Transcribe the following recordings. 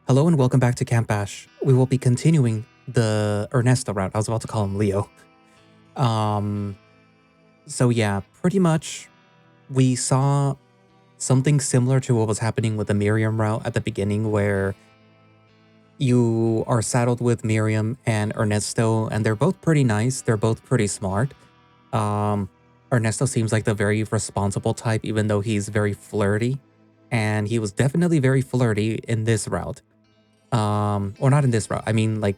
Hello and welcome back to Camp Bash. We will be continuing the Ernesto route. I was about to call him Leo. Um, so yeah, pretty much we saw something similar to what was happening with the Miriam route at the beginning, where you are saddled with Miriam and Ernesto, and they're both pretty nice. They're both pretty smart. Um, Ernesto seems like the very responsible type, even though he's very flirty. And he was definitely very flirty in this route. Or not in this route. I mean, like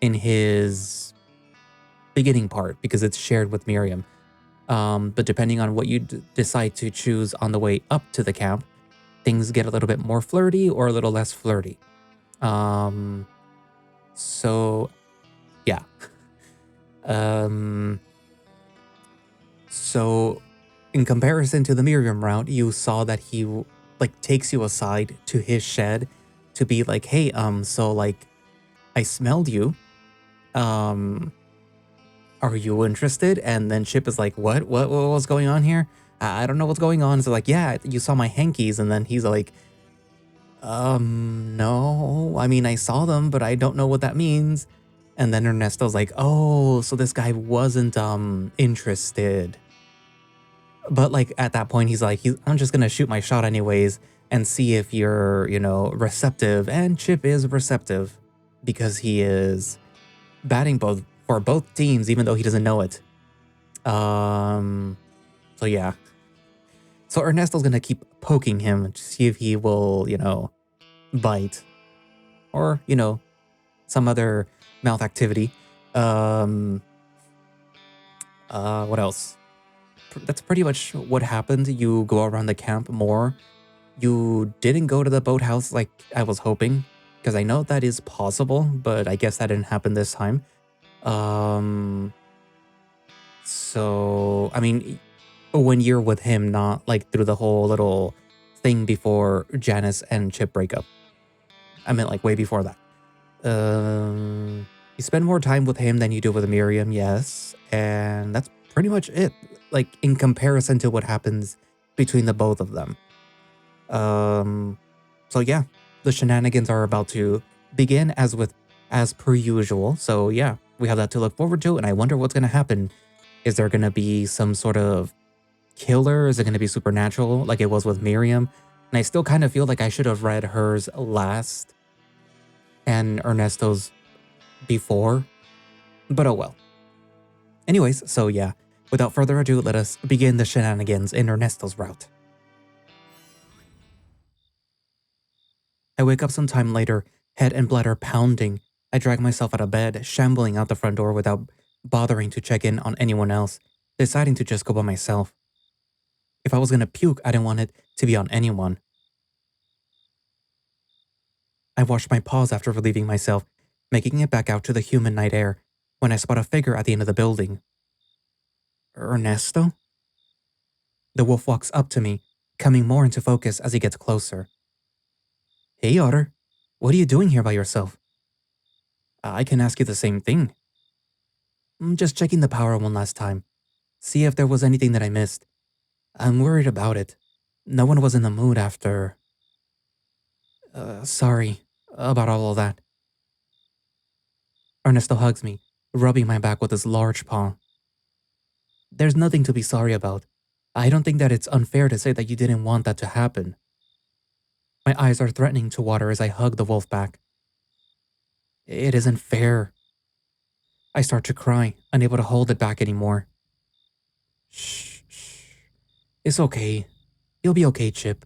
in his beginning part, because it's shared with Miriam. But depending on what you decide to choose on the way up to the camp, things get a little bit more flirty or a little less flirty. Um, so yeah. Um, so in comparison to the Miriam route, you saw that he like takes you aside to his shed to be like, hey, so like I smelled you. Um, are you interested? And then Chip is like, what was going on here? I don't know what's going on. So like, yeah, you saw my hankies. And then he's like, no, I mean, I saw them, but I don't know what that means. And then Ernesto's like, oh, so this guy wasn't, interested. But like at that point, he's like, I'm just going to shoot my shot anyways and see if you're, receptive. And Chip is receptive because he is batting both for both teams, even though he doesn't know it. So yeah. So Ernesto's gonna keep poking him to see if he will, bite. Or, some other mouth activity. What else? That's pretty much what happened. You go around the camp more. You didn't go to the boathouse like I was hoping, because I know that is possible, but I guess that didn't happen this time. So, I mean, when you're with him, not like through the whole little thing before Janice and Chip break up. I meant like way before that. You spend more time with him than you do with Miriam, yes. And that's pretty much it. Like in comparison to what happens between the both of them. So yeah, the shenanigans are about to begin as per usual. So yeah, we have that to look forward to, and I wonder what's gonna happen. Is there gonna be some sort of killer? Is it gonna be supernatural like it was with Miriam? And I still kind of feel like I should have read hers last and Ernesto's before. But oh well. Anyways, so yeah, without further ado, let us begin the shenanigans in Ernesto's route. I wake up some time later, head and bladder pounding. I drag myself out of bed, shambling out the front door without bothering to check in on anyone else, deciding to just go by myself. If I was gonna puke, I didn't want it to be on anyone. I wash my paws after relieving myself, making it back out to the humid night air, when I spot a figure at the end of the building. Ernesto? The wolf walks up to me, coming more into focus as he gets closer. Hey, Otter. What are you doing here by yourself? I can ask you the same thing. I'm just checking the power one last time. See if there was anything that I missed. I'm worried about it. No one was in the mood after. Sorry about all of that. Ernesto hugs me, rubbing my back with his large paw. There's nothing to be sorry about. I don't think that it's unfair to say that you didn't want that to happen. My eyes are threatening to water as I hug the wolf back. It isn't fair. I start to cry, unable to hold it back anymore. Shh. It's okay. You'll be okay, Chip.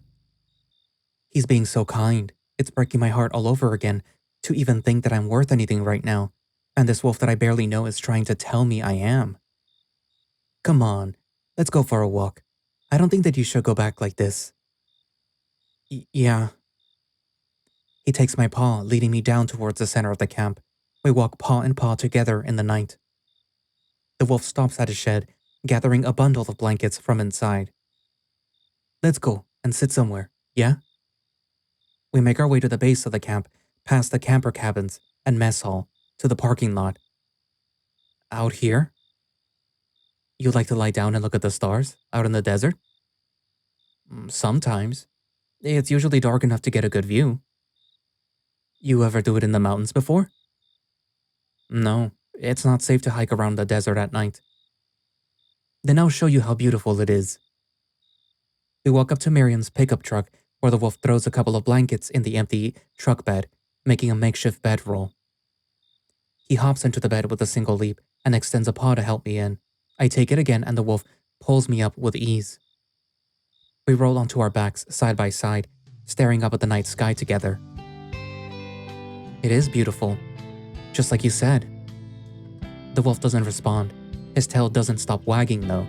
He's being so kind. It's breaking my heart all over again to even think that I'm worth anything right now, and this wolf that I barely know is trying to tell me I am. Come on, let's go for a walk. I don't think that you should go back like this. Yeah. He takes my paw, leading me down towards the center of the camp. We walk paw in paw together in the night. The wolf stops at his shed, gathering a bundle of blankets from inside. Let's go and sit somewhere, yeah? We make our way to the base of the camp, past the camper cabins and mess hall, to the parking lot. Out here? You like to lie down and look at the stars, out in the desert? Sometimes. It's usually dark enough to get a good view. You ever do it in the mountains before? No, it's not safe to hike around the desert at night. Then I'll show you how beautiful it is. We walk up to Miriam's pickup truck where the wolf throws a couple of blankets in the empty truck bed, making a makeshift bedroll. He hops into the bed with a single leap and extends a paw to help me in. I take it again and the wolf pulls me up with ease. We roll onto our backs side by side, staring up at the night sky together. It is beautiful, just like you said. The wolf doesn't respond. His tail doesn't stop wagging though.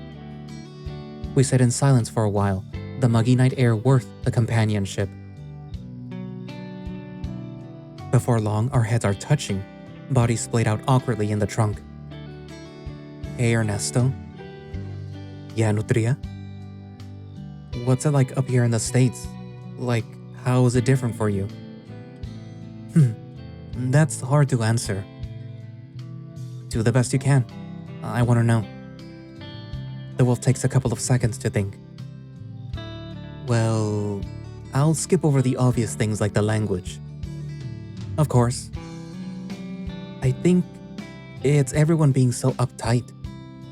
We sit in silence for a while, the muggy night air worth the companionship. Before long, our heads are touching, bodies splayed out awkwardly in the trunk. Hey Ernesto. Yeah, Nutria? What's it like up here in the States? Like, how is it different for you? That's hard to answer. Do the best you can. I want to know. The wolf takes a couple of seconds to think. Well, I'll skip over the obvious things like the language. Of course. I think it's everyone being so uptight,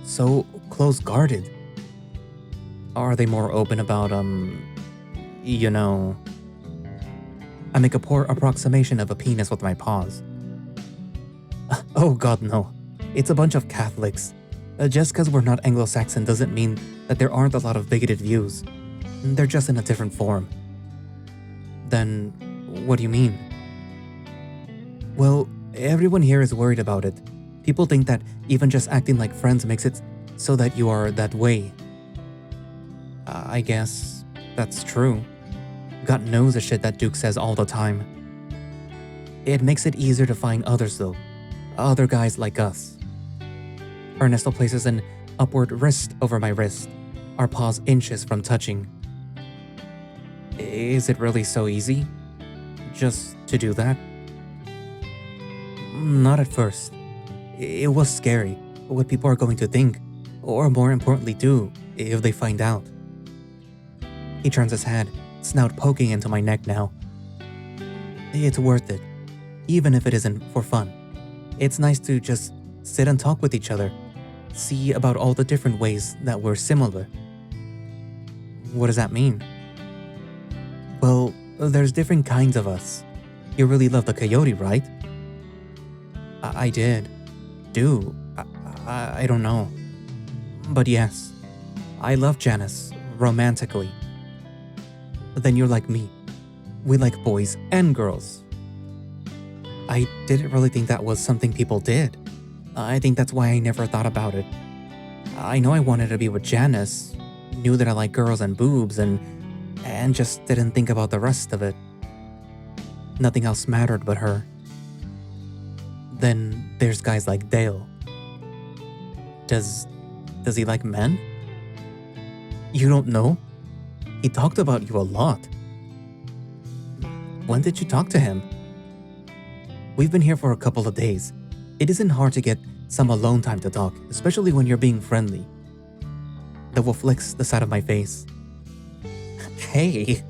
so close-guarded. Are they more open about, you know... I make a poor approximation of a penis with my paws. Oh god, no. It's a bunch of Catholics. Just because we're not Anglo-Saxon doesn't mean that there aren't a lot of bigoted views. They're just in a different form. Then, what do you mean? Well, everyone here is worried about it. People think that even just acting like friends makes it so that you are that way. I guess that's true. God knows the shit that Duke says all the time. It makes it easier to find others though. Other guys like us. Ernesto places an upward wrist over my wrist, our paws inches from touching. Is it really so easy? Just to do that? Not at first. It was scary, what people are going to think, or more importantly do, if they find out. He turns his head, snout poking into my neck now. It's worth it, even if it isn't for fun. It's nice to just sit and talk with each other, see about all the different ways that we're similar. What does that mean? Well, there's different kinds of us. You really love the coyote, right? I did. I don't know. But yes, I love Janice, romantically. Then you're like me. We like boys and girls. I didn't really think that was something people did. I think that's why I never thought about it. I know I wanted to be with Janice, knew that I like girls and boobs, and just didn't think about the rest of it. Nothing else mattered but her. Then there's guys like Dale. Does he like men? You don't know? He talked about you a lot. When did you talk to him? We've been here for a couple of days. It isn't hard to get some alone time to talk, especially when you're being friendly. The wolf licks the side of my face. Hey.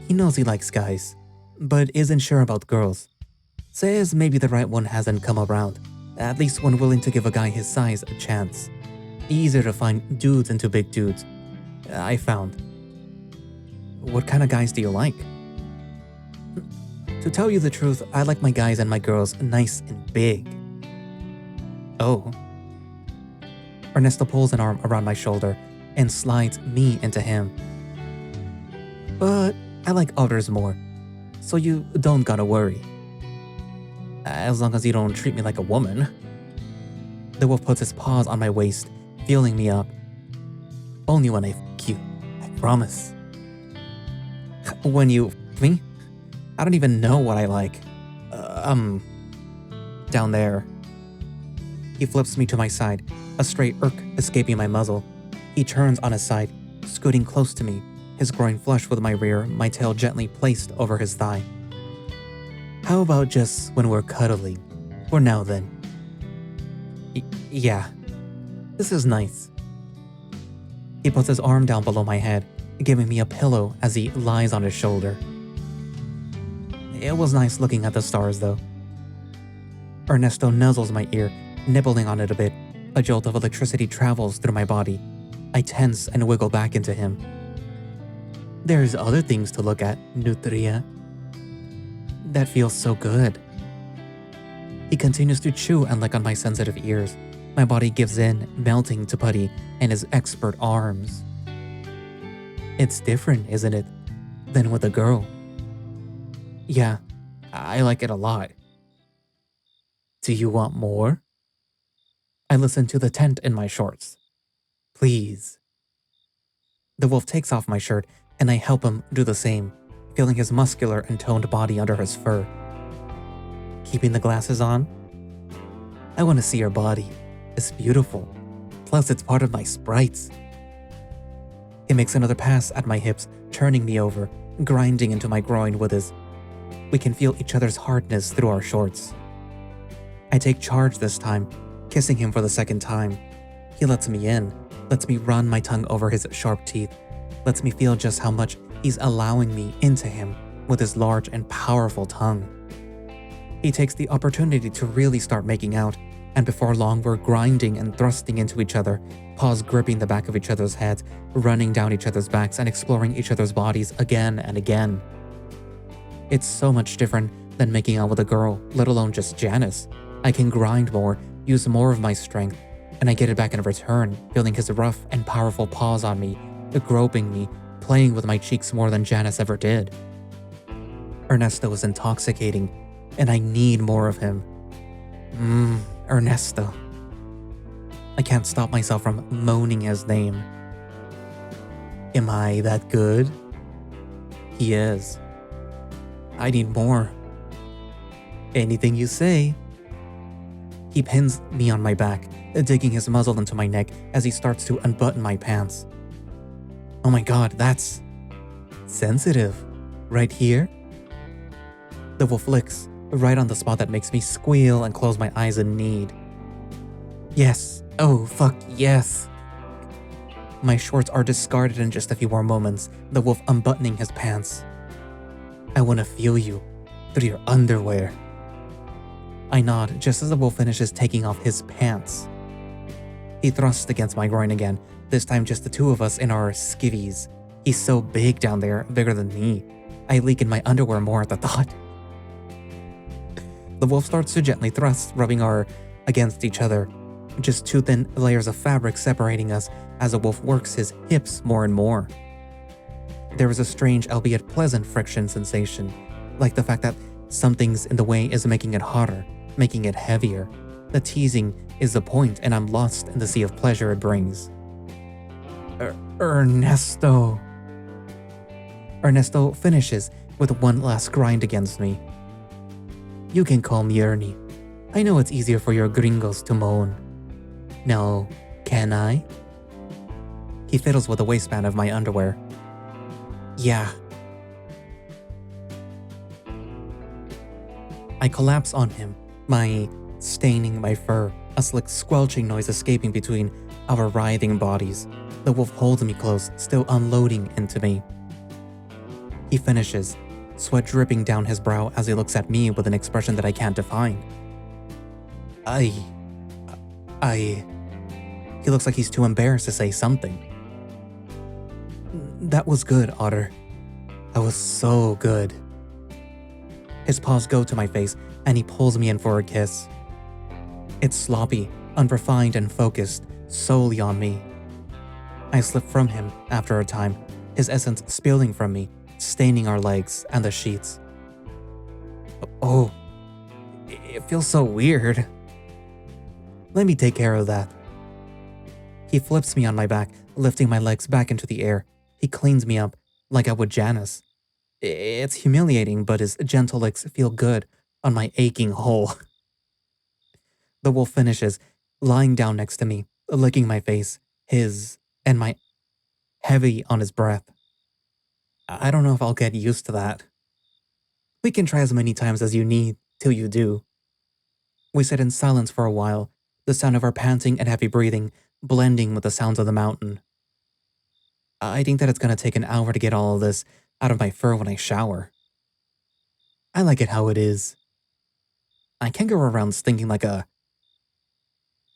He knows he likes guys, but isn't sure about girls. Says maybe the right one hasn't come around, at least one willing to give a guy his size a chance. Easier to find dudes into big dudes, I found. What kind of guys do you like? To tell you the truth, I like my guys and my girls nice and big. Oh. Ernesto pulls an arm around my shoulder and slides me into him. But I like others more, so you don't gotta worry. As long as you don't treat me like a woman. The wolf puts his paws on my waist, feeling me up. Only when I f*** you, I promise. When you f*** me? I don't even know what I like. Down there. He flips me to my side, a stray irk escaping my muzzle. He turns on his side, scooting close to me, his groin flush with my rear, my tail gently placed over his thigh. How about just when we're cuddling? For now then. Yeah. This is nice. He puts his arm down below my head, giving me a pillow as he lies on his shoulder. It was nice looking at the stars, though. Ernesto nuzzles my ear, nibbling on it a bit. A jolt of electricity travels through my body. I tense and wiggle back into him. There's other things to look at, Nutria. That feels so good. He continues to chew and lick on my sensitive ears. My body gives in, melting to putty in his expert arms. It's different, isn't it, than with a girl? Yeah, I like it a lot. Do you want more? I listen to the tent in my shorts. Please. The wolf takes off my shirt and I help him do the same, feeling his muscular and toned body under his fur. Keeping the glasses on? I want to see your body. It's beautiful. Plus, it's part of my sprites. He makes another pass at my hips, turning me over, grinding into my groin with his. We can feel each other's hardness through our shorts. I take charge this time, kissing him for the second time. He lets me in, lets me run my tongue over his sharp teeth, lets me feel just how much he's allowing me into him with his large and powerful tongue. He takes the opportunity to really start making out, and before long we're grinding and thrusting into each other, paws gripping the back of each other's heads, running down each other's backs and exploring each other's bodies again and again. It's so much different than making out with a girl, let alone just Janice. I can grind more, use more of my strength, and I get it back in return, feeling his rough and powerful paws on me, groping me, playing with my cheeks more than Janice ever did. Ernesto is intoxicating, and I need more of him. Ernesto. I can't stop myself from moaning his name. Am I that good? He is. I need more. Anything you say. He pins me on my back, digging his muzzle into my neck as he starts to unbutton my pants. Oh my god, that's sensitive. Right here? The wolf licks, right on the spot that makes me squeal and close my eyes in need. Yes. Oh, fuck yes. My shorts are discarded in just a few more moments, the wolf unbuttoning his pants. I want to feel you through your underwear. I nod just as the wolf finishes taking off his pants. He thrusts against my groin again, this time just the two of us in our skivvies. He's so big down there, bigger than me. I leak in my underwear more at the thought. The wolf starts to gently thrust, rubbing our against each other. Just two thin layers of fabric separating us as the wolf works his hips more and more. There is a strange, albeit pleasant friction sensation, like the fact that something's in the way is making it hotter, making it heavier. The teasing is the point, and I'm lost in the sea of pleasure it brings. Ernesto. Ernesto finishes with one last grind against me. You can call me Ernie. I know it's easier for your gringos to moan. No, can I? He fiddles with the waistband of my underwear. Yeah. I collapse on him, my staining my fur, a slick squelching noise escaping between our writhing bodies. The wolf holds me close, still unloading into me. He finishes, sweat dripping down his brow as he looks at me with an expression that I can't define. He looks like he's too embarrassed to say something. That was good, Otter. That was so good. His paws go to my face and he pulls me in for a kiss. It's sloppy, unrefined and focused solely on me. I slip from him after a time, his essence spilling from me, staining our legs and the sheets. Oh, it feels so weird. Let me take care of that. He flips me on my back, lifting my legs back into the air. He cleans me up like I would Janice. It's humiliating, but his gentle licks feel good on my aching hole. The wolf finishes, lying down next to me, licking my face, his, and my heavy on his breath. I don't know if I'll get used to that. We can try as many times as you need till you do. We sit in silence for a while, the sound of our panting and heavy breathing blending with the sounds of the mountain. I think that it's gonna take an hour to get all of this out of my fur when I shower. I like it how it is. I can't go around stinking like a...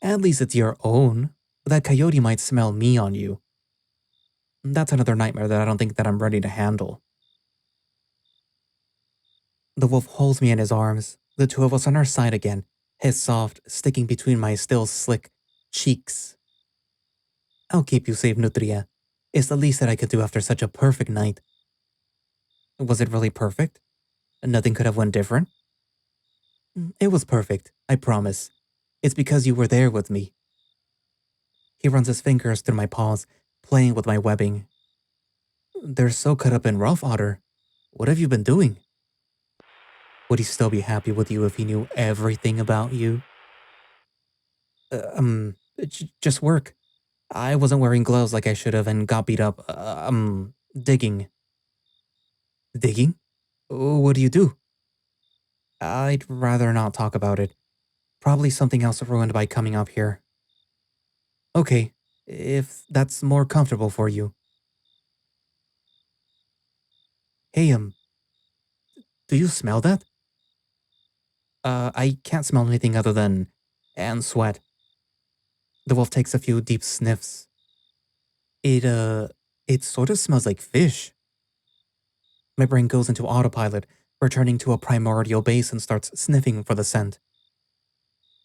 At least it's your own. That coyote might smell me on you. That's another nightmare that I don't think that I'm ready to handle. The wolf holds me in his arms, the two of us on our side again, his soft, sticking between my still slick cheeks. I'll keep you safe, Nutria. It's the least that I could do after such a perfect night. Was it really perfect? Nothing could have went different? It was perfect, I promise. It's because you were there with me. He runs his fingers through my paws, playing with my webbing. They're so cut up and rough, Otter. What have you been doing? Would he still be happy with you if he knew everything about you? Just work. I wasn't wearing gloves like I should have and got beat up, digging. Digging? What do you do? I'd rather not talk about it. Probably something else ruined by coming up here. Okay, if that's more comfortable for you. Hey, do you smell that? I can't smell anything other than... and sweat. The wolf takes a few deep sniffs. It sort of smells like fish. My brain goes into autopilot, returning to a primordial base and starts sniffing for the scent.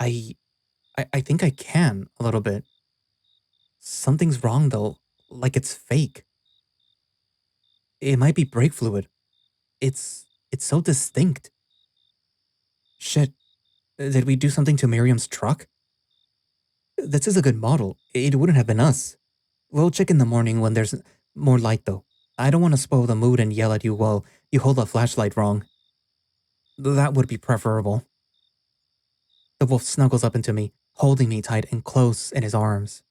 I think I can, a little bit. Something's wrong though, like it's fake. It might be brake fluid. It's so distinct. Shit, did we do something to Miriam's truck? This is a good model. It wouldn't have been us. We'll check in the morning when there's more light though. I don't want to spoil the mood and yell at you while you hold the flashlight wrong. That would be preferable. The wolf snuggles up into me, holding me tight and close in his arms.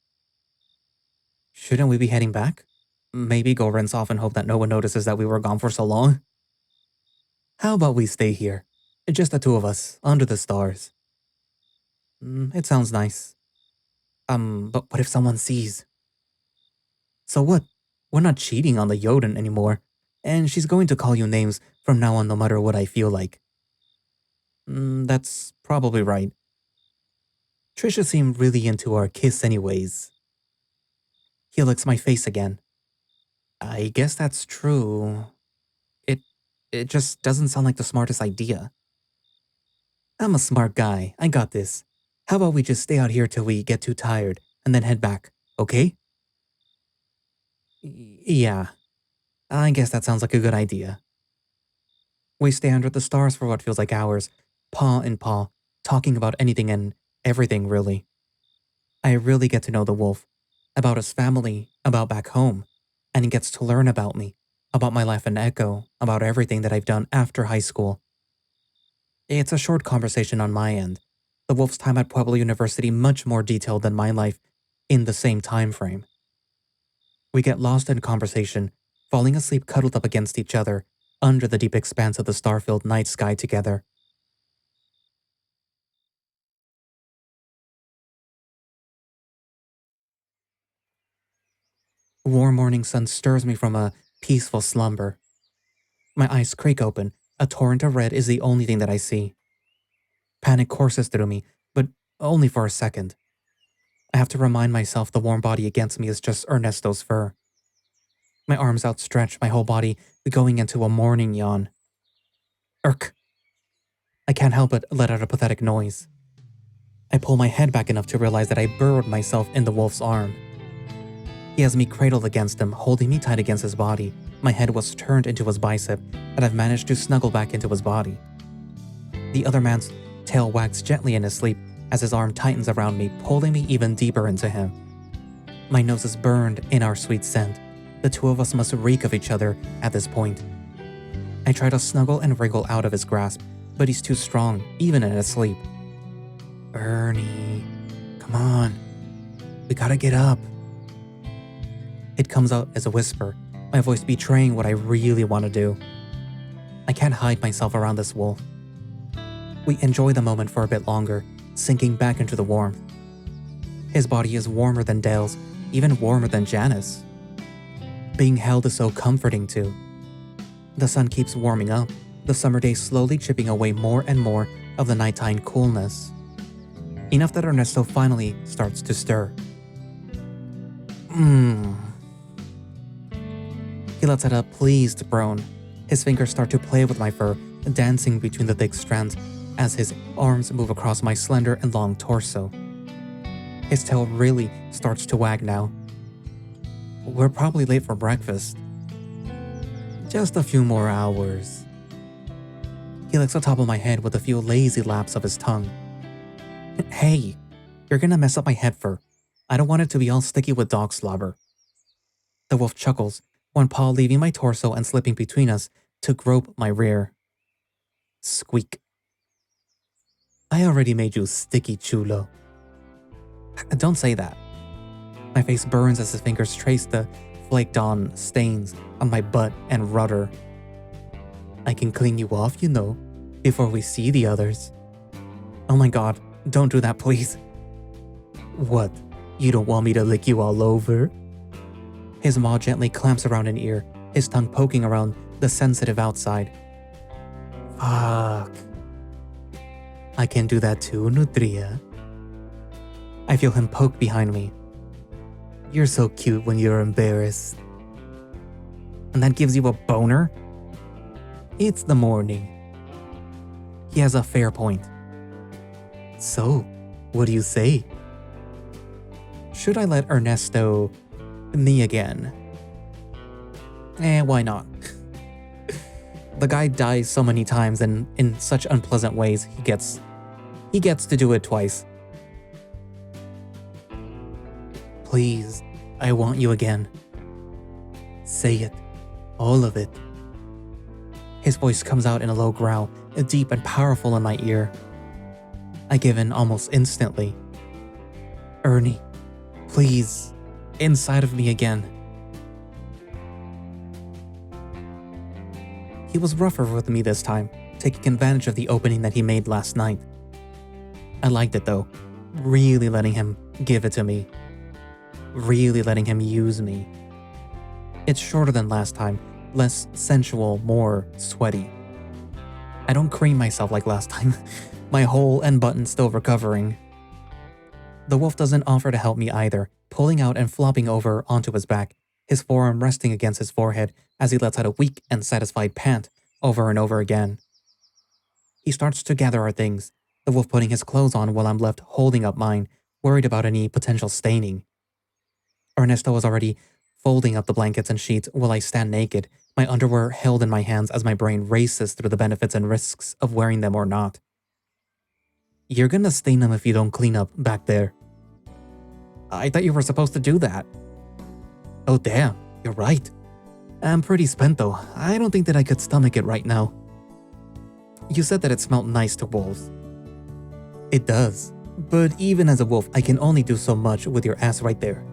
Shouldn't we be heading back? Maybe go rinse off and hope that no one notices that we were gone for so long? How about we stay here? Just the two of us, under the stars. It sounds nice. But what if someone sees? So what? We're not cheating on the Jotun anymore, and she's going to call you names from now on no matter what I feel like. That's probably right. Trisha seemed really into our kiss anyways. He licks my face again. I guess that's true. It just doesn't sound like the smartest idea. I'm a smart guy. I got this. How about we just stay out here till we get too tired and then head back, okay? Yeah, I guess that sounds like a good idea. We stay under the stars for what feels like hours, paw in paw, talking about anything and everything, really. I really get to know the wolf, about his family, about back home, and he gets to learn about me, about my life in Echo, about everything that I've done after high school. It's a short conversation on my end. The wolf's time at Pueblo University much more detailed than my life in the same time frame. We get lost in conversation, falling asleep cuddled up against each other under the deep expanse of the star-filled night sky together. Warm morning sun stirs me from a peaceful slumber. My eyes creak open. A torrent of red is the only thing that I see. Panic courses through me, but only for a second. I have to remind myself the warm body against me is just Ernesto's fur. My arms outstretched, my whole body going into a morning yawn. Irk. I can't help but let out a pathetic noise. I pull my head back enough to realize that I burrowed myself in the wolf's arm. He has me cradled against him, holding me tight against his body. My head was turned into his bicep, and I've managed to snuggle back into his body. The other man's tail wags gently in his sleep as his arm tightens around me, pulling me even deeper into him. My nose is burned in our sweet scent. The two of us must reek of each other at this point. I try to snuggle and wriggle out of his grasp, but he's too strong, even in his sleep. Ernie, come on. We gotta get up. It comes out as a whisper, my voice betraying what I really want to do. I can't hide myself around this wolf. We enjoy the moment for a bit longer, sinking back into the warmth. His body is warmer than Dale's, even warmer than Janice. Being held is so comforting too. The sun keeps warming up, the summer day slowly chipping away more and more of the nighttime coolness. Enough that Ernesto finally starts to stir. He lets out a pleased groan. His fingers start to play with my fur, dancing between the thick strands as his arms move across my slender and long torso. His tail really starts to wag now. We're probably late for breakfast. Just a few more hours. He licks the top of my head with a few lazy laps of his tongue. Hey, you're gonna mess up my head fur. I don't want it to be all sticky with dog slobber. The wolf chuckles, one paw leaving my torso and slipping between us to grope my rear. Squeak. I already made you sticky, chulo. Don't say that. My face burns as his fingers trace the flaked-on stains on my butt and rudder. I can clean you off, you know, before we see the others. Oh my god, don't do that, please. What? You don't want me to lick you all over? His maw gently clamps around an ear, his tongue poking around the sensitive outside. Fuck. I can do that too, Nutria. I feel him poke behind me. You're so cute when you're embarrassed. And that gives you a boner? It's the morning. He has a fair point. So, what do you say? Should I let Ernesto me again? Why not? The guy dies so many times and in such unpleasant ways, he gets to do it twice. Please, I want you again. Say it. All of it. His voice comes out in a low growl, deep and powerful in my ear. I give in almost instantly. Ernie, please, inside of me again. He was rougher with me this time, taking advantage of the opening that he made last night. I liked it though, really letting him give it to me. Really letting him use me. It's shorter than last time, less sensual, more sweaty. I don't cream myself like last time, my hole and button still recovering. The wolf doesn't offer to help me either, pulling out and flopping over onto his back, his forearm resting against his forehead as he lets out a weak and satisfied pant over and over again. He starts to gather our things, the wolf putting his clothes on while I'm left holding up mine, worried about any potential staining. Ernesto was already folding up the blankets and sheets while I stand naked, my underwear held in my hands as my brain races through the benefits and risks of wearing them or not. You're gonna stain them if you don't clean up back there. I thought you were supposed to do that. Oh damn, you're right. I'm pretty spent though. I don't think that I could stomach it right now. You said that it smelled nice to wolves. It does, but even as a wolf, I can only do so much with your ass right there.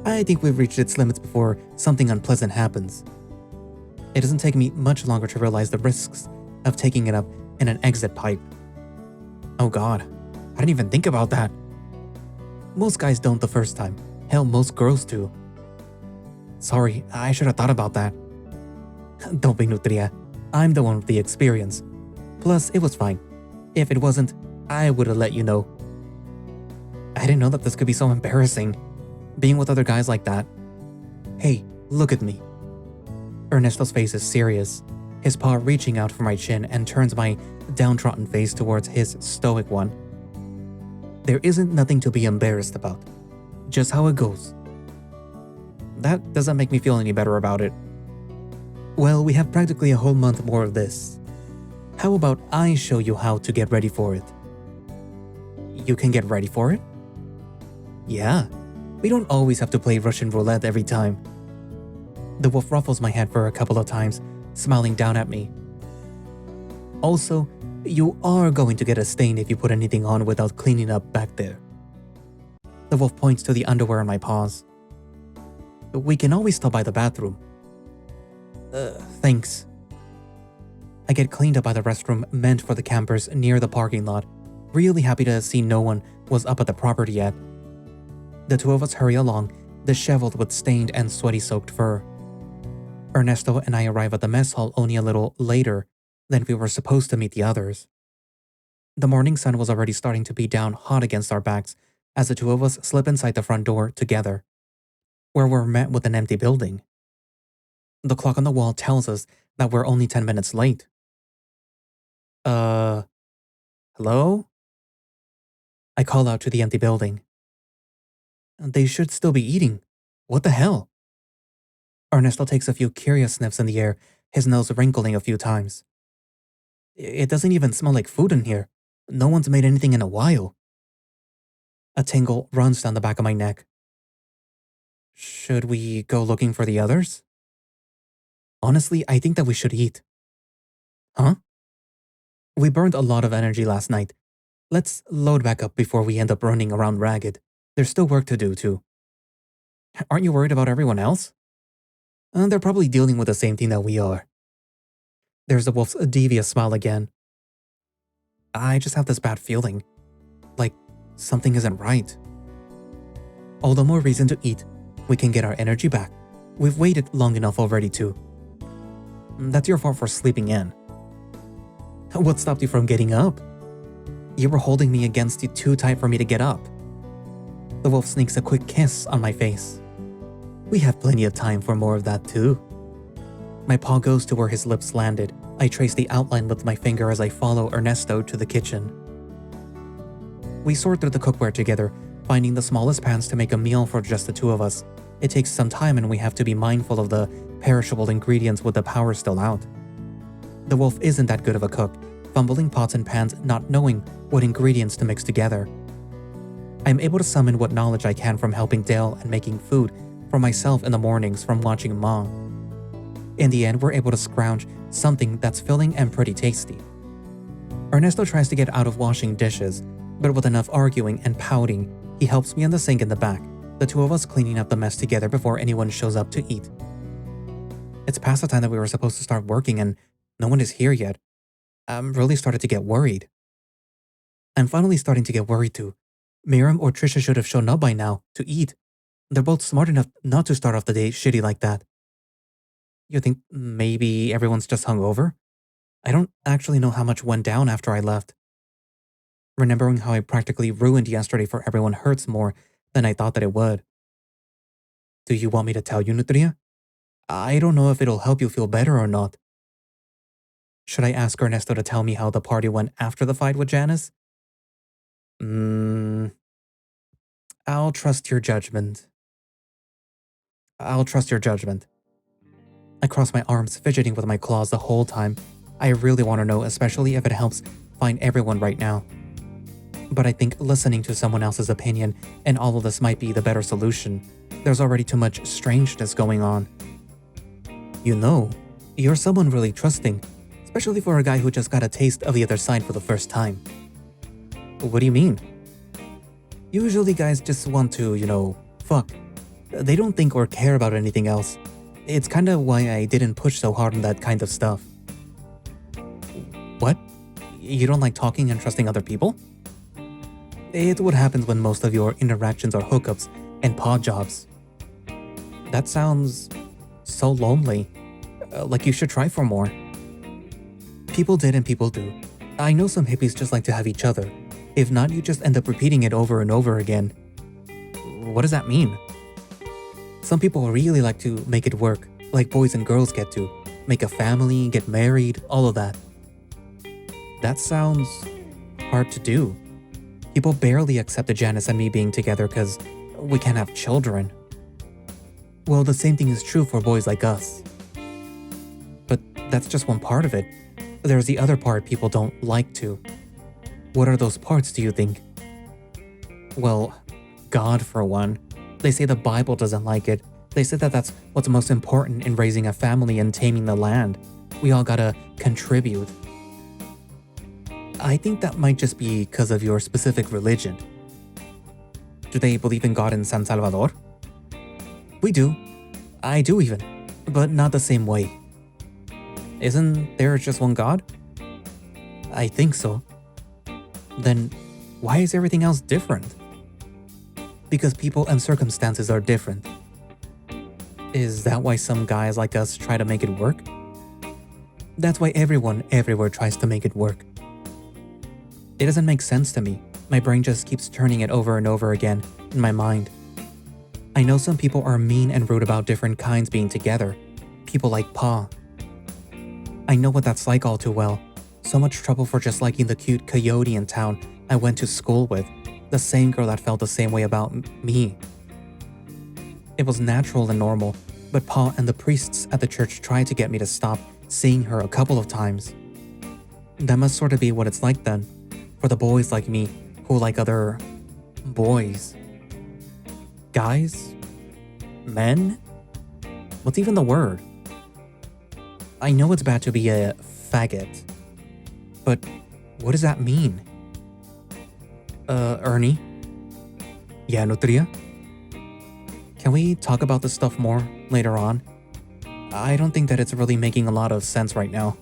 I think we've reached its limits before something unpleasant happens. It doesn't take me much longer to realize the risks of taking it up in an exit pipe. Oh god, I didn't even think about that. Most guys don't the first time. Hell, most girls do. Sorry, I should have thought about that. Don't be Nutria. I'm the one with the experience. Plus, it was fine. If it wasn't, I would have let you know. I didn't know that this could be so embarrassing. Being with other guys like that. Hey, look at me. Ernesto's face is serious, his paw reaching out for my chin and turns my downtrodden face towards his stoic one. There isn't nothing to be embarrassed about. Just how it goes. That doesn't make me feel any better about it. Well, we have practically a whole month more of this. How about I show you how to get ready for it? You can get ready for it? Yeah. We don't always have to play Russian roulette every time. The wolf ruffles my head for a couple of times, smiling down at me. Also, you are going to get a stain if you put anything on without cleaning up back there. The wolf points to the underwear in my paws. We can always stop by the bathroom. Thanks. I get cleaned up by the restroom meant for the campers near the parking lot, really happy to see no one was up at the property yet. The two of us hurry along, disheveled with stained and sweaty-soaked fur. Ernesto and I arrive at the mess hall only a little later than we were supposed to meet the others. The morning sun was already starting to beat down hot against our backs as the two of us slip inside the front door together, where we're met with an empty building. The clock on the wall tells us that we're only 10 minutes late. Hello? I call out to the empty building. They should still be eating. What the hell? Ernesto takes a few curious sniffs in the air, his nose wrinkling a few times. It doesn't even smell like food in here. No one's made anything in a while. A tingle runs down the back of my neck. Should we go looking for the others? Honestly, I think that we should eat. Huh? We burned a lot of energy last night. Let's load back up before we end up running around ragged. There's still work to do, too. Aren't you worried about everyone else? They're probably dealing with the same thing that we are. There's the wolf's devious smile again. I just have this bad feeling. Like something isn't right. All the more reason to eat. We can get our energy back. We've waited long enough already, too. That's your fault for sleeping in. What stopped you from getting up? You were holding me against you too tight for me to get up. The wolf sneaks a quick kiss on my face. We have plenty of time for more of that too. My paw goes to where his lips landed. I trace the outline with my finger as I follow Ernesto to the kitchen. We sort through the cookware together, finding the smallest pans to make a meal for just the two of us. It takes some time and we have to be mindful of the perishable ingredients with the power still out. The wolf isn't that good of a cook, fumbling pots and pans, not knowing what ingredients to mix together. I'm able to summon what knowledge I can from helping Dale and making food for myself in the mornings from watching Mom. In the end, we're able to scrounge something that's filling and pretty tasty. Ernesto tries to get out of washing dishes, but with enough arguing and pouting, he helps me in the sink in the back, the two of us cleaning up the mess together before anyone shows up to eat. It's past the time that we were supposed to start working and no one is here yet. I'm really started to get worried. I'm finally starting to get worried too. Miriam or Trisha should have shown up by now to eat. They're both smart enough not to start off the day shitty like that. You think maybe everyone's just hungover? I don't actually know how much went down after I left. Remembering how I practically ruined yesterday for everyone hurts more than I thought that it would. Do you want me to tell you, Nutria? I don't know if it'll help you feel better or not. Should I ask Ernesto to tell me how the party went after the fight with Janice? I'll trust your judgment. I'll trust your judgment. I cross my arms, fidgeting with my claws the whole time. I really want to know, especially if it helps find everyone right now. But I think listening to someone else's opinion and all of this might be the better solution. There's already too much strangeness going on. You know, you're someone really trusting, especially for a guy who just got a taste of the other side for the first time. What do you mean? Usually guys just want to, fuck. They don't think or care about anything else. It's kinda why I didn't push so hard on that kind of stuff. What? You don't like talking and trusting other people? It's what happens when most of your interactions are hookups and pod jobs. That sounds so lonely. Like you should try for more. People did and people do. I know some hippies just like to have each other. If not, you just end up repeating it over and over again. What does that mean? Some people really like to make it work, like boys and girls get to. Make a family, get married, all of that. That sounds hard to do. People barely accepted Janice and me being together because we can't have children. Well, the same thing is true for boys like us. But that's just one part of it. There's the other part people don't like to. What are those parts, do you think? Well, God for one. They say the Bible doesn't like it. They said that that's what's most important in raising a family and taming the land. We all gotta contribute. I think that might just be because of your specific religion. Do they believe in God in San Salvador? We do. I do even, but not the same way. Isn't there just one God? I think so. Then why is everything else different? Because people and circumstances are different. Is that why some guys like us try to make it work? That's why everyone everywhere tries to make it work. It doesn't make sense to me. My brain just keeps turning it over and over again in my mind. I know some people are mean and rude about different kinds being together. People like Pa. I know what that's like all too well. So much trouble for just liking the cute coyote in town I went to school with. The same girl that felt the same way about me. It was natural and normal, but Pa and the priests at the church tried to get me to stop seeing her a couple of times. That must sort of be what it's like then, for the boys like me who like other boys. Guys? Men? What's even the word? I know it's bad to be a faggot, but what does that mean? Ernie? Yeah, Nutria? Can we talk about this stuff more later on? I don't think that it's really making a lot of sense right now.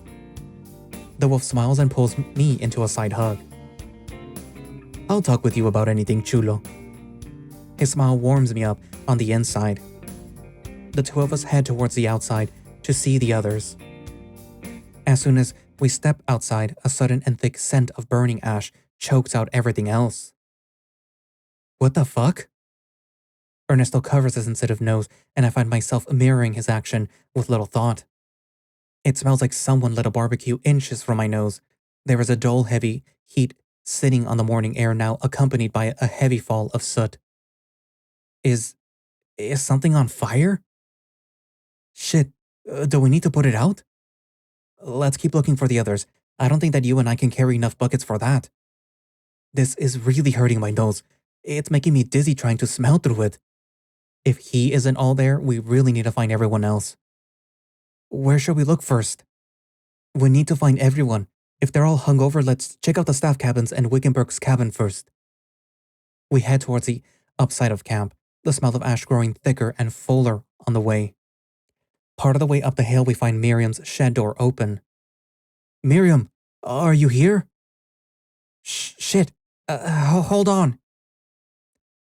The wolf smiles and pulls me into a side hug. I'll talk with you about anything, chulo. His smile warms me up on the inside. The two of us head towards the outside to see the others. As soon as we step outside, a sudden and thick scent of burning ash chokes out everything else. What the fuck? Ernesto covers his sensitive nose, and I find myself mirroring his action with little thought. It smells like someone lit a barbecue inches from my nose. There is a dull, heavy heat sitting on the morning air now, accompanied by a heavy fall of soot. Is something on fire? Shit, do we need to put it out? Let's keep looking for the others. I don't think that you and I can carry enough buckets for that. This is really hurting my nose. It's making me dizzy trying to smell through it. If he isn't all there, we really need to find everyone else. Where should we look first? We need to find everyone. If they're all hungover, let's check out the staff cabins and Wickenburg's cabin first. We head towards the upside of camp, the smell of ash growing thicker and fuller on the way. Part of the way up the hill, we find Miriam's shed door open. Miriam, are you here? Shit, hold on.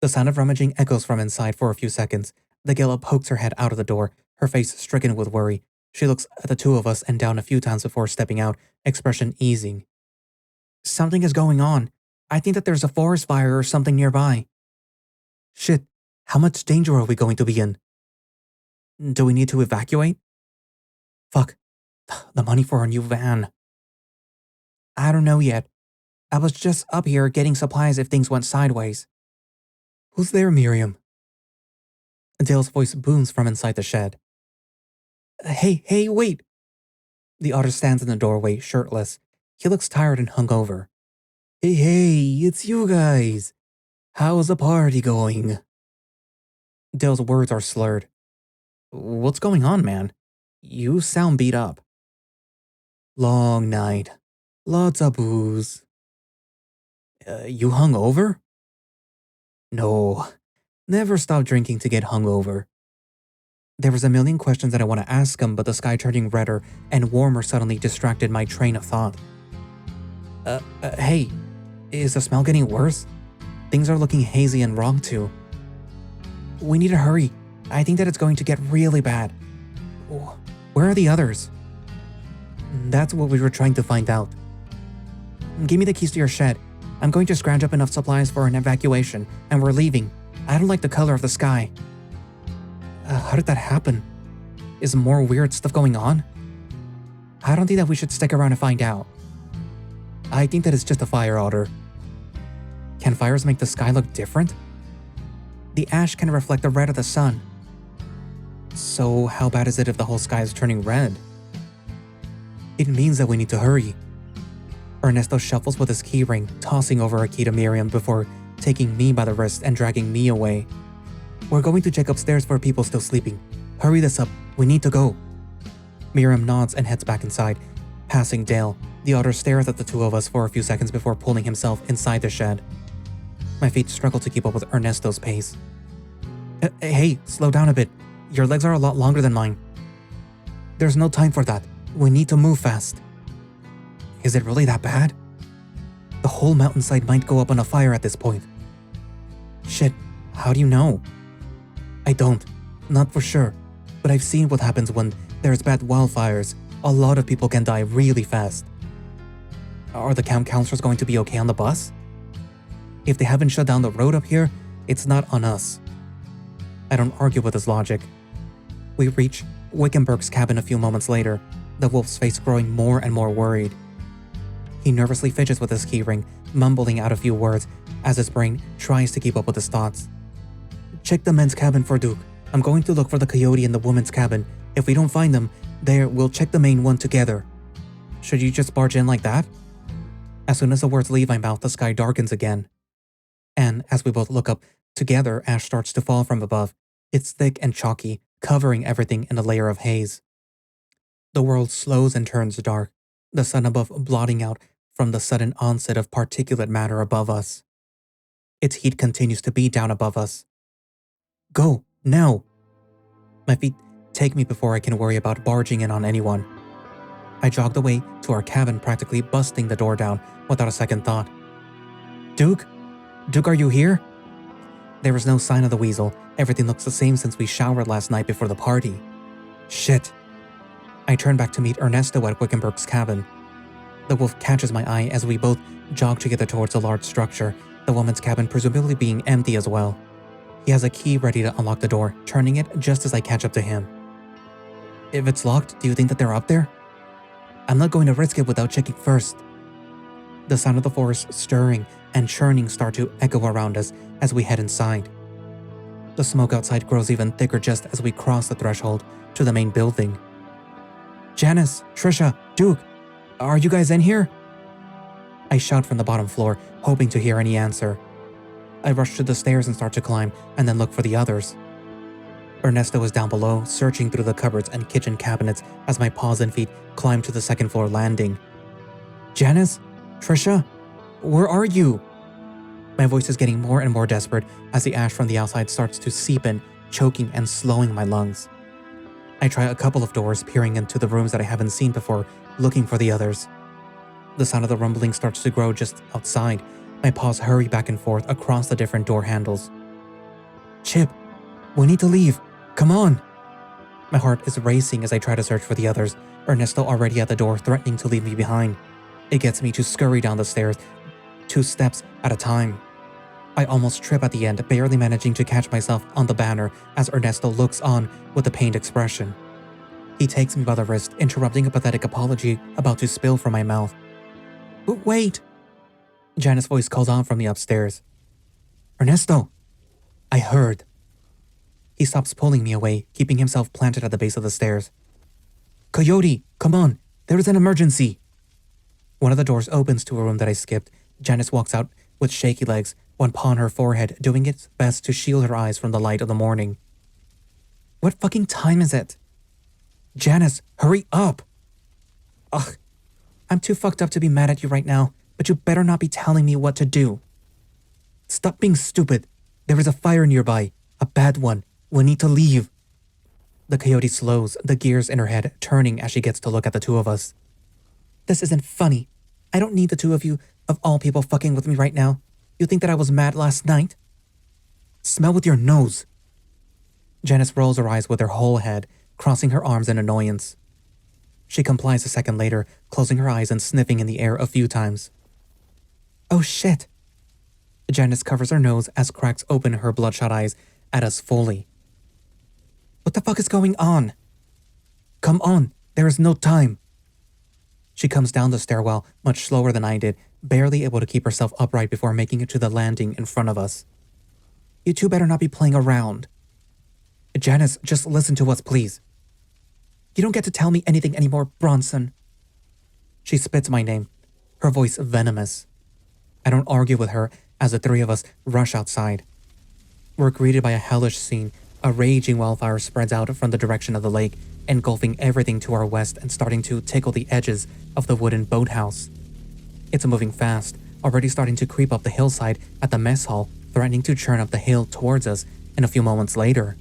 The sound of rummaging echoes from inside for a few seconds. The Gila pokes her head out of the door, her face stricken with worry. She looks at the two of us and down a few times before stepping out, expression easing. Something is going on. I think that there's a forest fire or something nearby. Shit, how much danger are we going to be in? Do we need to evacuate? Fuck, the money for our new van. I don't know yet. I was just up here getting supplies if things went sideways. Who's there, Miriam? Dale's voice booms from inside the shed. Hey, wait! The otter stands in the doorway, shirtless. He looks tired and hungover. Hey, it's you guys. How's the party going? Dale's words are slurred. What's going on, man? You sound beat up. Long night. Lots of booze. You hungover? No, never stop drinking to get hungover. There was a million questions that I want to ask him, but the sky turning redder and warmer suddenly distracted my train of thought. Hey, is the smell getting worse? Things are looking hazy and wrong too. We need to hurry. I think that it's going to get really bad. Where are the others? That's what we were trying to find out. Give me the keys to your shed. I'm going to scrounge up enough supplies for an evacuation, and we're leaving. I don't like the color of the sky. How did that happen? Is more weird stuff going on? I don't think that we should stick around and find out. I think that it's just a fire, Otter. Can fires make the sky look different? The ash can reflect the red of the sun. So how bad is it if the whole sky is turning red? It means that we need to hurry. Ernesto shuffles with his keyring, tossing over a key to Miriam before taking me by the wrist and dragging me away. We're going to check upstairs for people still sleeping. Hurry this up, we need to go. Miriam nods and heads back inside. Passing Dale, the otter stares at the two of us for a few seconds before pulling himself inside the shed. My feet struggle to keep up with Ernesto's pace. Hey, slow down a bit. Your legs are a lot longer than mine. There's no time for that. We need to move fast. Is it really that bad? The whole mountainside might go up on a fire at this point. Shit, how do you know? I don't. Not for sure. but I've seen what happens when there's bad wildfires. A lot of people can die really fast. Are the camp counselors going to be okay on the bus? If they haven't shut down the road up here, it's not on us. I don't argue with his logic. We reach Wickenburg's cabin a few moments later, the wolf's face growing more and more worried. He nervously fidgets with his keyring, mumbling out a few words as his brain tries to keep up with his thoughts. Check the men's cabin for Duke. I'm going to look for the coyote in the woman's cabin. If we don't find them, there we'll check the main one together. Should you just barge in like that? As soon as the words leave my mouth, the sky darkens again. And as we both look up, together ash starts to fall from above. It's thick and chalky, covering everything in a layer of haze. The world slows and turns dark, the sun above blotting out from the sudden onset of particulate matter above us. Its heat continues to beat down above us. Go, now! My feet take me before I can worry about barging in on anyone. I jogged away to our cabin, practically busting the door down without a second thought. Duke? Duke, are you here? There is no sign of the weasel. Everything looks the same since we showered last night before the party. Shit. I turn back to meet Ernesto at Wickenburg's cabin. The wolf catches my eye as we both jog together towards a large structure, the woman's cabin presumably being empty as well. He has a key ready to unlock the door, turning it just as I catch up to him. If it's locked, do you think that they're up there? I'm not going to risk it without checking first. The sound of the forest stirring and churning start to echo around us as we head inside. The smoke outside grows even thicker just as we cross the threshold to the main building. Janice, Trisha, Duke, are you guys in here? I shout from the bottom floor, hoping to hear any answer. I rush to the stairs and start to climb, and then look for the others. Ernesto is down below, searching through the cupboards and kitchen cabinets as my paws and feet climb to the second floor landing. Janice? Trisha? Where are you? My voice is getting more and more desperate as the ash from the outside starts to seep in, choking and slowing my lungs. I try a couple of doors, peering into the rooms that I haven't seen before, looking for the others. The sound of the rumbling starts to grow just outside. My paws hurry back and forth across the different door handles. Chip, we need to leave. Come on. My heart is racing as I try to search for the others, Ernesto already at the door threatening to leave me behind. It gets me to scurry down the stairs, 2 steps at a time. I almost trip at the end, barely managing to catch myself on the banner as Ernesto looks on with a pained expression. He takes me by the wrist, interrupting a pathetic apology about to spill from my mouth. But wait! Janice's voice calls on from the upstairs. Ernesto! I heard. He stops pulling me away, keeping himself planted at the base of the stairs. Coyote, come on, there is an emergency! One of the doors opens to a room that I skipped. Janice walks out with shaky legs, one paw on her forehead, doing its best to shield her eyes from the light of the morning. What fucking time is it? Janice, hurry up! Ugh, I'm too fucked up to be mad at you right now, but you better not be telling me what to do. Stop being stupid. There is a fire nearby, a bad one. We need to leave. The coyote slows, the gears in her head turning as she gets to look at the two of us. This isn't funny. I don't need the two of you, of all people, fucking with me right now. You think that I was mad last night? Smell with your nose. Janice rolls her eyes with her whole head, crossing her arms in annoyance. She complies a second later, closing her eyes and sniffing in the air a few times. Oh shit. Janice covers her nose as cracks open her bloodshot eyes at us fully. What the fuck is going on? Come on, there is no time. She comes down the stairwell much slower than I did, barely able to keep herself upright before making it to the landing in front of us. You two better not be playing around. Janice, just listen to us, please. You don't get to tell me anything anymore, Bronson. She spits my name, her voice venomous. I don't argue with her as the three of us rush outside. We're greeted by a hellish scene. A raging wildfire spreads out from the direction of the lake, engulfing everything to our west and starting to tickle the edges of the wooden boathouse. It's moving fast, already starting to creep up the hillside at the mess hall, threatening to churn up the hill towards us, and a few moments later.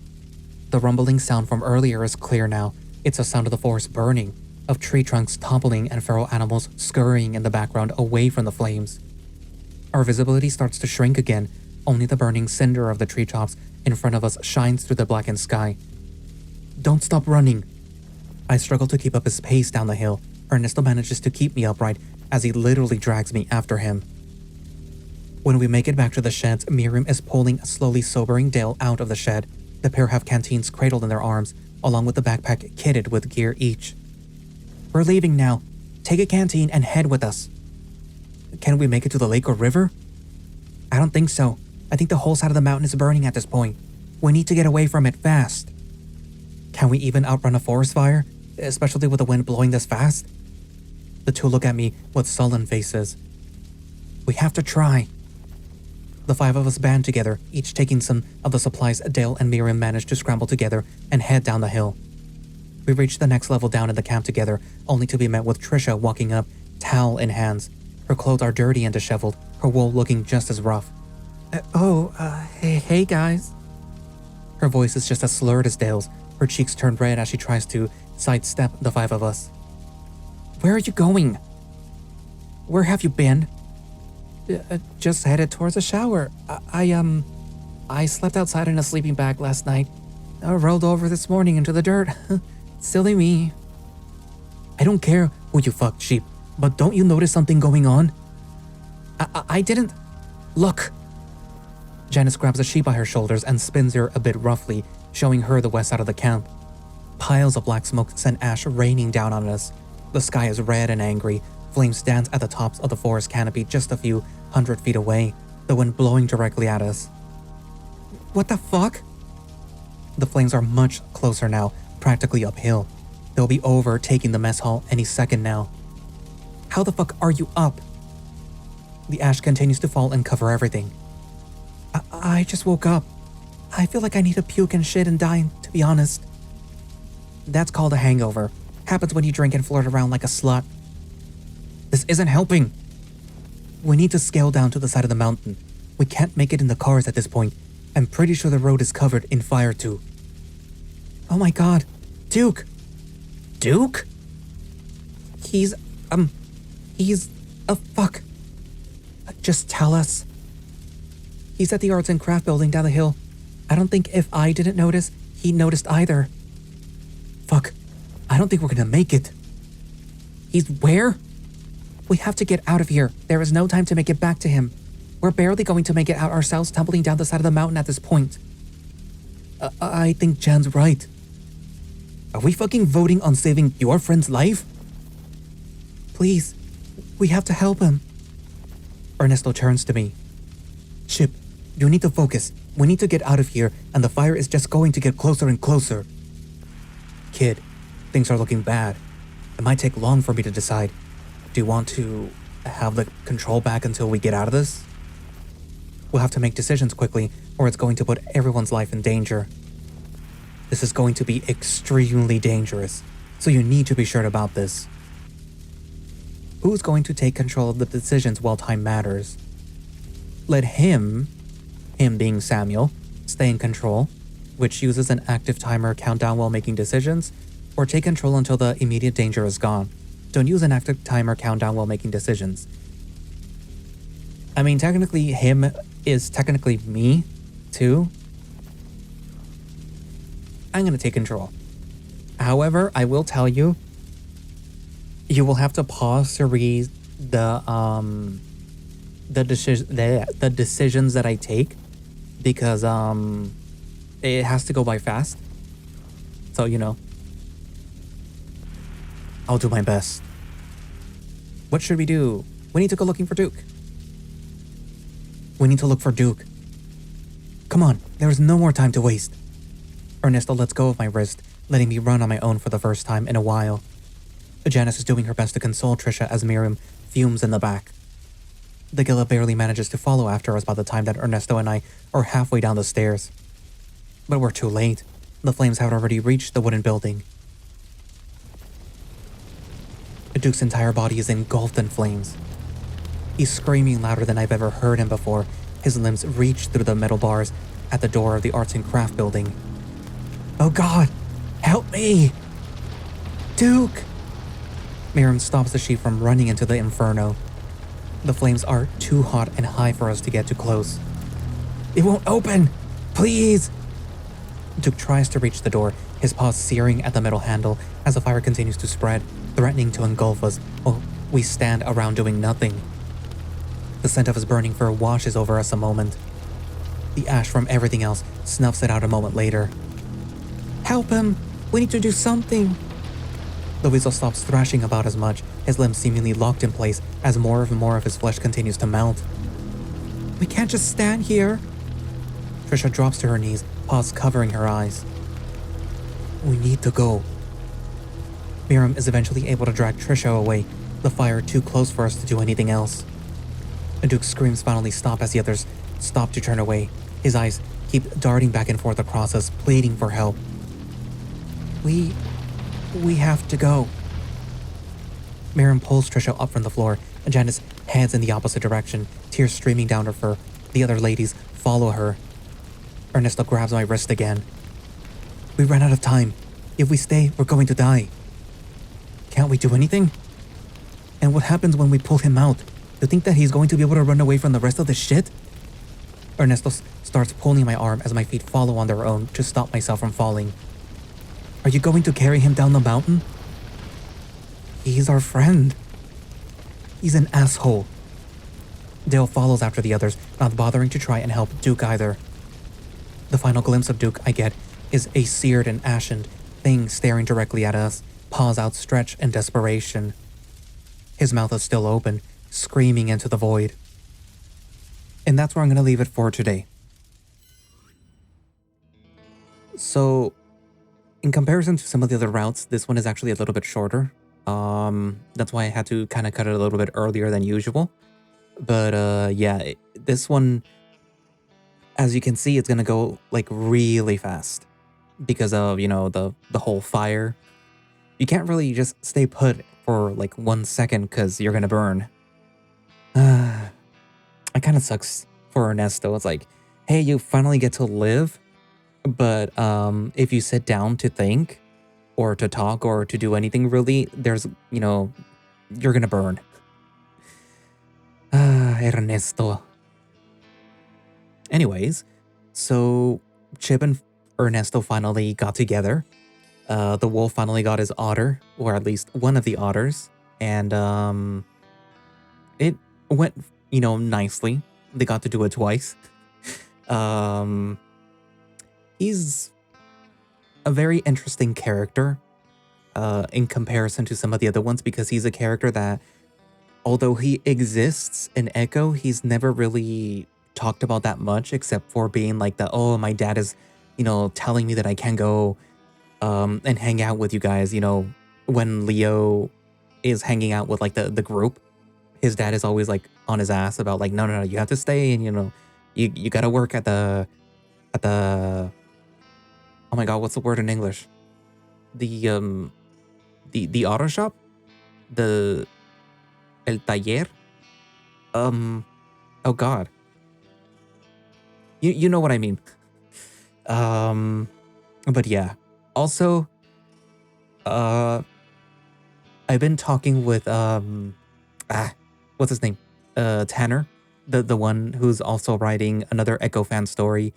The rumbling sound from earlier is clear now. It's a sound of the forest burning, of tree trunks toppling and feral animals scurrying in the background away from the flames. Our visibility starts to shrink again. Only the burning cinder of the treetops in front of us shines through the blackened sky. don't stop running. I struggle to keep up his pace down the hill. Ernesto manages to keep me upright as he literally drags me after him. When we make it back to the sheds, Miriam is pulling a slowly sobering Dale out of the shed. The pair have canteens cradled in their arms, along with the backpack kitted with gear each. We're leaving now. Take a canteen and head with us. Can we make it to the lake or river? I don't think so. I think the whole side of the mountain is burning at this point. We need to get away from it fast. Can we even outrun a forest fire, especially with the wind blowing this fast? The two look at me with sullen faces. We have to try. The five of us band together, each taking some of the supplies Dale and Miriam managed to scramble together and head down the hill. We reach the next level down in the camp together, only to be met with Trisha walking up, towel in hands. Her clothes are dirty and disheveled, her wool looking just as rough. Hey guys. Her voice is just as slurred as Dale's. Her cheeks turn red as she tries to sidestep the five of us. Where are you going? Where have you been? Just headed towards a shower. I slept outside in a sleeping bag last night. I rolled over this morning into the dirt. Silly me. I don't care who you fucked, sheep, but don't you notice something going on? I didn't. Look. Janice grabs the sheep by her shoulders and spins her a bit roughly, showing her the west side of the camp. Piles of black smoke send ash raining down on us. The sky is red and angry. Flames dance at the tops of the forest canopy just a few 100 feet away, the wind blowing directly at us. What the fuck? The flames are much closer now, practically uphill. They'll be overtaking the mess hall any second now. How the fuck are you up? The ash continues to fall and cover everything. I just woke up. I feel like I need to puke and shit and die, to be honest. That's called a hangover. Happens when you drink and flirt around like a slut. This isn't helping. We need to scale down to the side of the mountain. We can't make it in the cars at this point. I'm pretty sure the road is covered in fire too. Oh my god. Duke! Duke? He's a fuck. Just tell us. He's at the Arts and Craft building down the hill. I don't think if I didn't notice, he noticed either. Fuck. I don't think we're gonna make it. He's where? We have to get out of here. There is no time to make it back to him. We're barely going to make it out ourselves, tumbling down the side of the mountain at this point. I think Jan's right. Are we fucking voting on saving your friend's life? Please, we have to help him. Ernesto turns to me. Chip, you need to focus. We need to get out of here, and the fire is just going to get closer and closer. Kid, things are looking bad. It might take long for me to decide. Do you want to have the control back until we get out of this? We'll have to make decisions quickly, or it's going to put everyone's life in danger. This is going to be extremely dangerous, so you need to be sure about this. Who's going to take control of the decisions while time matters? Let him being Samuel, stay in control, which uses an active timer countdown while making decisions, or take control until the immediate danger is gone. Don't use an active timer countdown while making decisions. I mean, technically him is technically me, too. I'm gonna take control. However, I will tell you, you will have to pause to read the decisions that I take, because it has to go by fast. So, you know, I'll do my best. What should we do? We need to go looking for Duke. We need to look for Duke. Come on, there is no more time to waste. Ernesto lets go of my wrist, letting me run on my own for the first time in a while. Janice is doing her best to console Trisha as Miriam fumes in the back. The Gila barely manages to follow after us by the time that Ernesto and I are halfway down the stairs. But we're too late. The flames have already reached the wooden building. Duke's entire body is engulfed in flames. He's screaming louder than I've ever heard him before. His limbs reach through the metal bars at the door of the Arts and Craft building. Oh God, help me! Duke! Miriam stops the sheep from running into the inferno. The flames are too hot and high for us to get too close. It won't open! Please! Duke tries to reach the door, his paws searing at the metal handle as the fire continues to spread, threatening to engulf us while we stand around doing nothing. The scent of his burning fur washes over us a moment. The ash from everything else snuffs it out a moment later. Help him! We need to do something! The weasel stops thrashing about as much, his limbs seemingly locked in place as more and more of his flesh continues to melt. We can't just stand here! Trisha drops to her knees, paws covering her eyes. We need to go. Miriam is eventually able to drag Trisha away, the fire too close for us to do anything else. Duke's screams finally stop as the others stop to turn away. His eyes keep darting back and forth across us, pleading for help. We have to go. Miriam pulls Trisha up from the floor, and Janice heads in the opposite direction, tears streaming down her fur. The other ladies follow her. Ernesto grabs my wrist again. We ran out of time. If we stay, we're going to die. Can't we do anything? And what happens when we pull him out? You think that he's going to be able to run away from the rest of the shit? Ernesto starts pulling my arm as my feet follow on their own to stop myself from falling. Are you going to carry him down the mountain? He's our friend. He's an asshole. Dale follows after the others, not bothering to try and help Duke either. The final glimpse of Duke I get is a seared and ashen thing staring directly at us, paws outstretched in desperation. His mouth is still open, screaming into the void. And that's where I'm going to leave it for today. So, in comparison to some of the other routes, this one is actually a little bit shorter. That's why I had to kind of cut it a little bit earlier than usual. But yeah, this one, as you can see, it's going to go like really fast because of, you know, the whole fire. You can't really just stay put for like 1 second because you're going to burn. It kind of sucks for Ernesto. It's like, hey, you finally get to live. But if you sit down to think or to talk or to do anything really, there's, you know, you're going to burn. Ernesto. Anyways, so Chip and Ernesto finally got together. The wolf finally got his otter, or at least one of the otters. And it went, you know, nicely. They got to do it twice. He's a very interesting character in comparison to some of the other ones because he's a character that, although he exists in Echo, he's never really talked about that much except for being like the, oh, my dad is, you know, telling me that I can go and hang out with you guys. You know, when Leo is hanging out with like the group, his dad is always like on his ass about like, no, you have to stay and, you know, you got to work at the, oh my God, what's the word in English? The auto shop? El taller? Oh God. You know what I mean. But yeah. Also, I've been talking with, what's his name? Tanner, the one who's also writing another Echo fan story,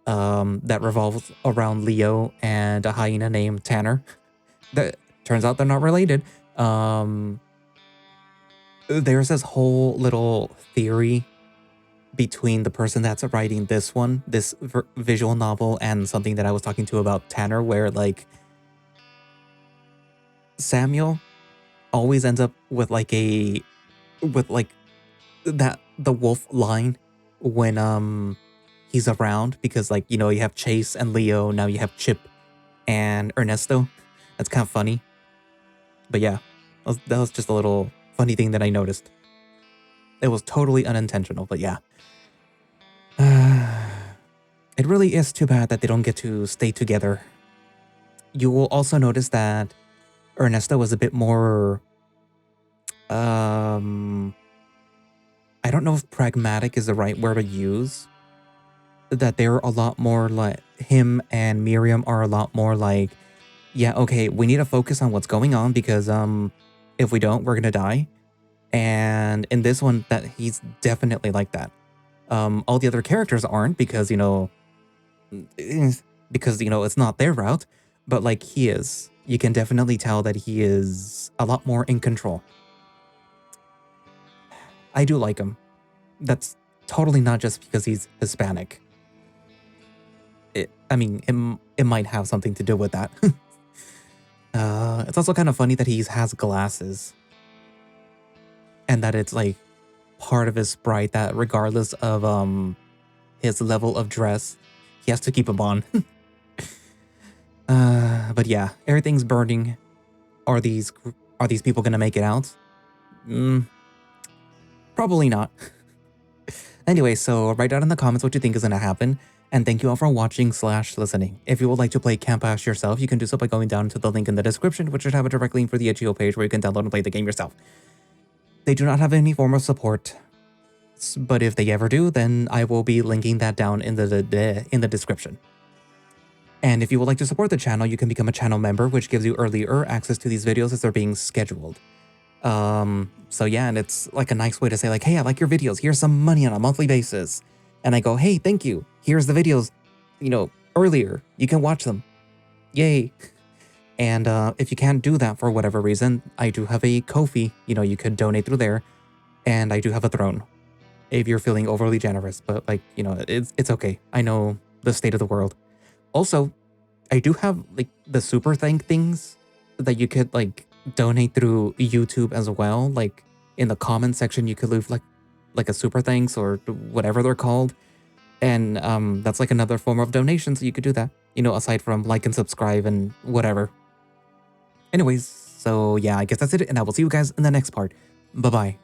that revolves around Leo and a hyena named Tanner. That turns out they're not related. There's this whole little theory between the person that's writing this one, this visual novel, and something that I was talking to about Tanner, where like Samuel always ends up with like the wolf line when he's around, because like, you know, you have Chase and Leo, now you have Chip and Ernesto. That's kind of funny. But yeah, that was just a little funny thing that I noticed. It was totally unintentional, but yeah. It really is too bad that they don't get to stay together. You will also notice that Ernesto was a bit more, I don't know if pragmatic is the right word to use. That they're a lot more like, him and Miriam are a lot more like, yeah, okay, we need to focus on what's going on because if we don't, we're gonna die. And in this one, that he's definitely like that. All the other characters aren't because, you know, it's not their route. but like he is. You can definitely tell that he is a lot more in control. I do like him. That's totally not just because he's Hispanic. It might have something to do with that. It's also kind of funny that he has glasses. And that it's like part of his sprite that regardless of his level of dress, he has to keep them on. But yeah, everything's burning. Are these people gonna make it out? Probably not. Anyway, so write down in the comments what you think is gonna happen. And thank you all for watching / listening. If you would like to play Camp Ash yourself, you can do so by going down to the link in the description, which should have a direct link for the itch.io page where you can download and play the game yourself. They do not have any form of support, but if they ever do, then I will be linking that down in the description. And if you would like to support the channel, you can become a channel member, which gives you earlier access to these videos as they're being scheduled. So yeah, and it's like a nice way to say like, hey, I like your videos. Here's some money on a monthly basis. And I go, hey, thank you. Here's the videos, earlier. You can watch them. Yay. And if you can't do that for whatever reason, I do have a Ko-fi. You could donate through there. And I do have a throne if you're feeling overly generous. But it's okay. I know the state of the world. Also, I do have like the super thank things that you could like donate through YouTube as well. Like in the comment section, you could leave like a super thanks or whatever they're called. And that's like another form of donation. So you could do that, aside from like and subscribe and whatever. Anyways, so yeah, I guess that's it. And I will see you guys in the next part. Bye-bye.